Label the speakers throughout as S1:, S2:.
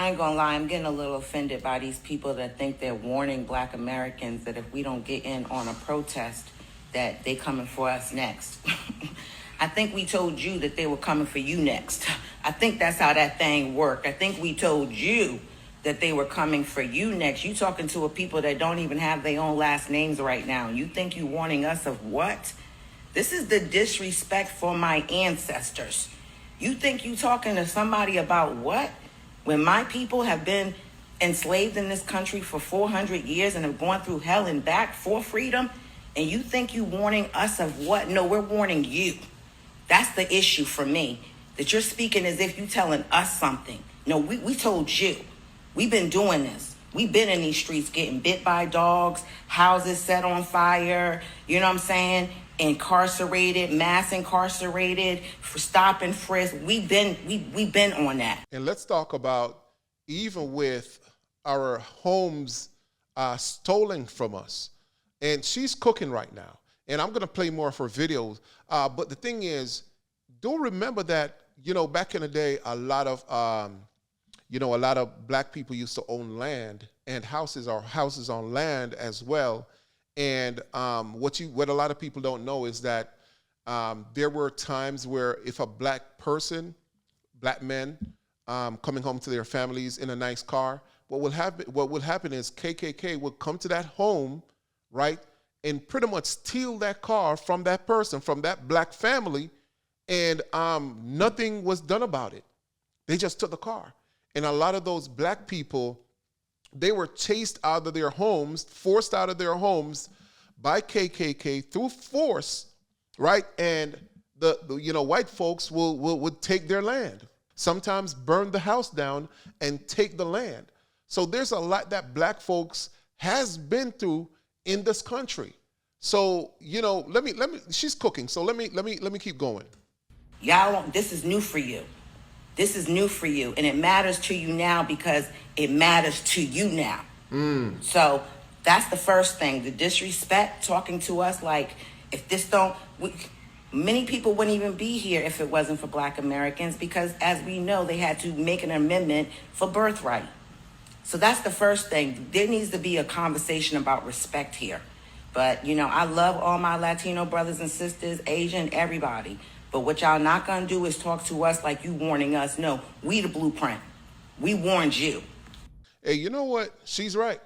S1: I ain't gonna lie, I'm getting a little offended by these people that think they're warning Black Americans that if we don't get in on a protest, that they coming for us next. I think we told you that they were coming for you next. I think that's how that thing worked. I think we told you that they were coming for you next. You talking to a people that don't even have their own last names right now. And you think you warning us of what? This is the disrespect for my ancestors. You think you talking to somebody about what? When my people have been enslaved in this country for 400 years and have gone through hell and back for freedom, and you think you warning us of what? No, we're warning you. That's the issue for me, that you're speaking as if you telling us something. No, we told you. We've been doing this. We've been in these streets getting bit by dogs, houses set on fire, you know what I'm saying? Incarcerated, mass incarcerated, for stop and frisk. We've been on that.
S2: And let's talk about even with our homes stolen from us. And she's cooking right now. And I'm going to play more of her videos. But the thing is, do remember that, back in the day, a lot of Black people used to own land and houses on land as well. And what a lot of people don't know is that there were times where if a Black men coming home to their families in a nice car, what would happen is KKK would come to that home, right, and pretty much steal that car from that person, from that Black family, and nothing was done about it. They just took the car. And a lot of those Black people, they were chased out of their homes, forced out of their homes by KKK through force, right? And the white folks would take their land, sometimes burn the house down and take the land. So there's a lot that Black folks has been through in this country. So, she's cooking. So let me keep going.
S1: Y'all, this is new for you. This is new for you, and it matters to you now because it matters to you now. So that's the first thing, the disrespect, talking to us like if this many people wouldn't even be here if it wasn't for Black Americans, because as we know, they had to make an amendment for birthright. So that's the first thing. There needs to be a conversation about respect here. But, I love all my Latino brothers and sisters, Asian, everybody. But what y'all not gonna do is talk to us like you warning us. No, we the blueprint. We warned you.
S2: Hey, you know what? She's right.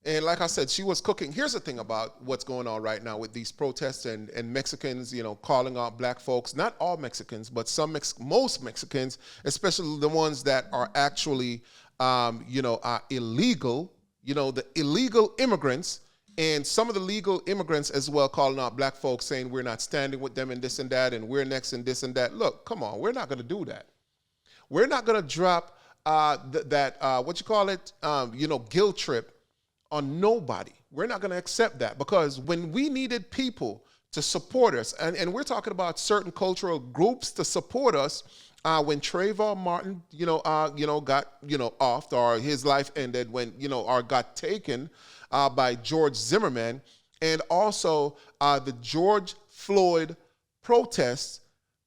S2: And like I said, she was cooking. Here's the thing about what's going on right now with these protests and Mexicans, calling out Black folks. Not all Mexicans, but most Mexicans, especially the ones that are actually, illegal, the illegal immigrants. And some of the legal immigrants as well calling out Black folks, saying we're not standing with them and this and that, and we're next and this and that. Look, come on, we're not going to do that. We're not going to drop guilt trip on nobody. We're not going to accept that, because when we needed people to support us, and we're talking about certain cultural groups to support us, when Trayvon Martin, got, off, or his life ended when, or got taken by George Zimmerman, and also the George Floyd protests,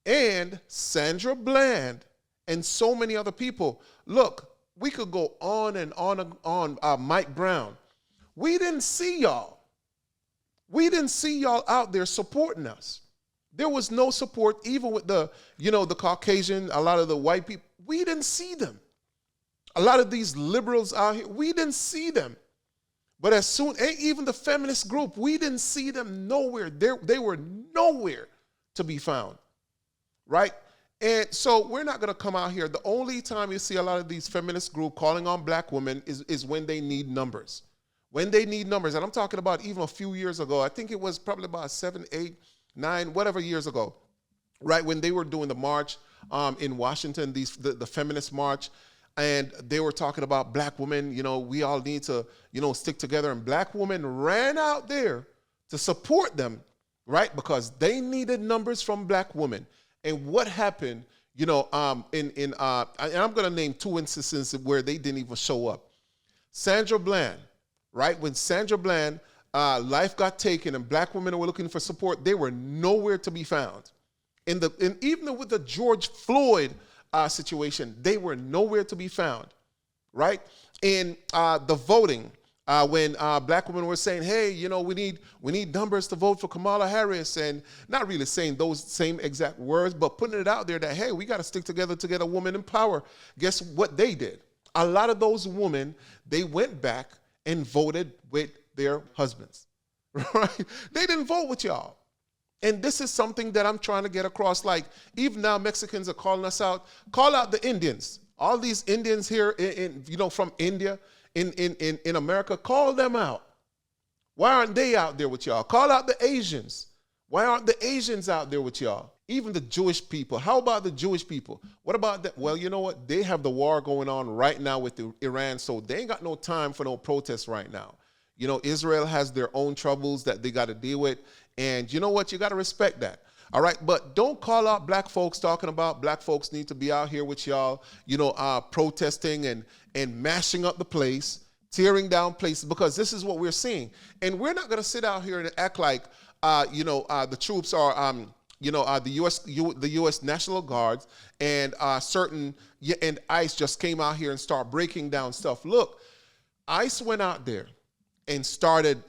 S2: and Sandra Bland, and so many other people. Look, we could go on and on. Mike Brown. We didn't see y'all. We didn't see y'all out there supporting us. There was no support, even with the Caucasian, a lot of the white people. We didn't see them. A lot of these liberals out here, we didn't see them. But even the feminist group, we didn't see them nowhere. They were nowhere to be found, right? And so we're not going to come out here. The only time you see a lot of these feminist group calling on Black women is when they need numbers. When they need numbers, and I'm talking about even a few years ago. I think it was probably about 7, 8, 9, whatever years ago, right, when they were doing the march in Washington, the feminist march. And they were talking about Black women, we all need to, stick together. And Black women ran out there to support them, right? Because they needed numbers from Black women. And what happened, and I'm going to name 2 instances where they didn't even show up. Sandra Bland, right? When Sandra Bland, life got taken and Black women were looking for support, they were nowhere to be found. Even with the George Floyd situation, they were nowhere to be found. right? In the voting, when black women were saying, hey, you know, we need numbers to vote for Kamala Harris, and not really saying those same exact words, but putting it out there that, hey, we got to stick together to get a woman in power. Guess what they did? A lot of those women, they went back and voted with their husbands, right? They didn't vote with y'all. And this is something that I'm trying to get across. Like, even now Mexicans are calling us out. Call out the Indians. All these Indians here, from India, in America, call them out. Why aren't they out there with y'all? Call out the Asians. Why aren't the Asians out there with y'all? Even the Jewish people. How about the Jewish people? What about that? Well, you know what? They have the war going on right now with Iran, so they ain't got no time for no protests right now. You know, Israel has their own troubles that they got to deal with. And you know what? You got to respect that. All right. But don't call out black folks talking about black folks need to be out here with y'all, protesting and mashing up the place, tearing down places, because this is what we're seeing. And we're not going to sit out here and act like, the troops are, the U.S. National Guards and and ICE just came out here and start breaking down stuff. Look, ICE went out there and started,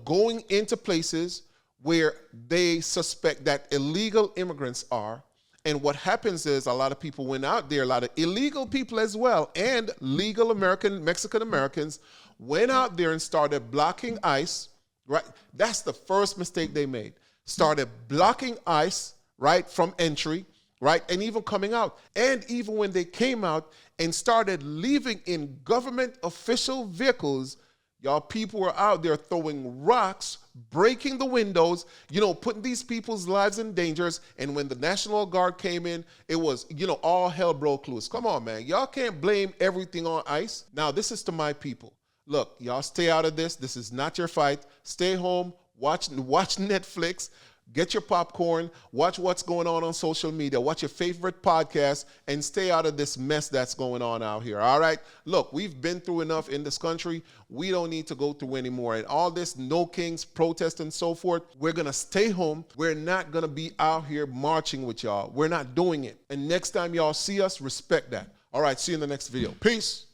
S2: going into places where they suspect that illegal immigrants are. And what happens is a lot of people went out there, a lot of illegal people as well, and legal Mexican Americans went out there and started blocking ICE, right? That's the first mistake they made. Started blocking ICE, right, from entry, right, and even coming out. And even when they came out and started leaving in government official vehicles, y'all people were out there throwing rocks, breaking the windows, putting these people's lives in dangers. And when the National Guard came in, it was, all hell broke loose. Come on, man. Y'all can't blame everything on ICE. Now, this is to my people. Look, y'all stay out of this. This is not your fight. Stay home, watch Netflix, get your popcorn, watch what's going on social media, watch your favorite podcast, and stay out of this mess that's going on out here, all right? Look, we've been through enough in this country. We don't need to go through anymore. And all this no kings protest and so forth, we're going to stay home. We're not going to be out here marching with y'all. We're not doing it. And next time y'all see us, respect that. All right, see you in the next video. Peace.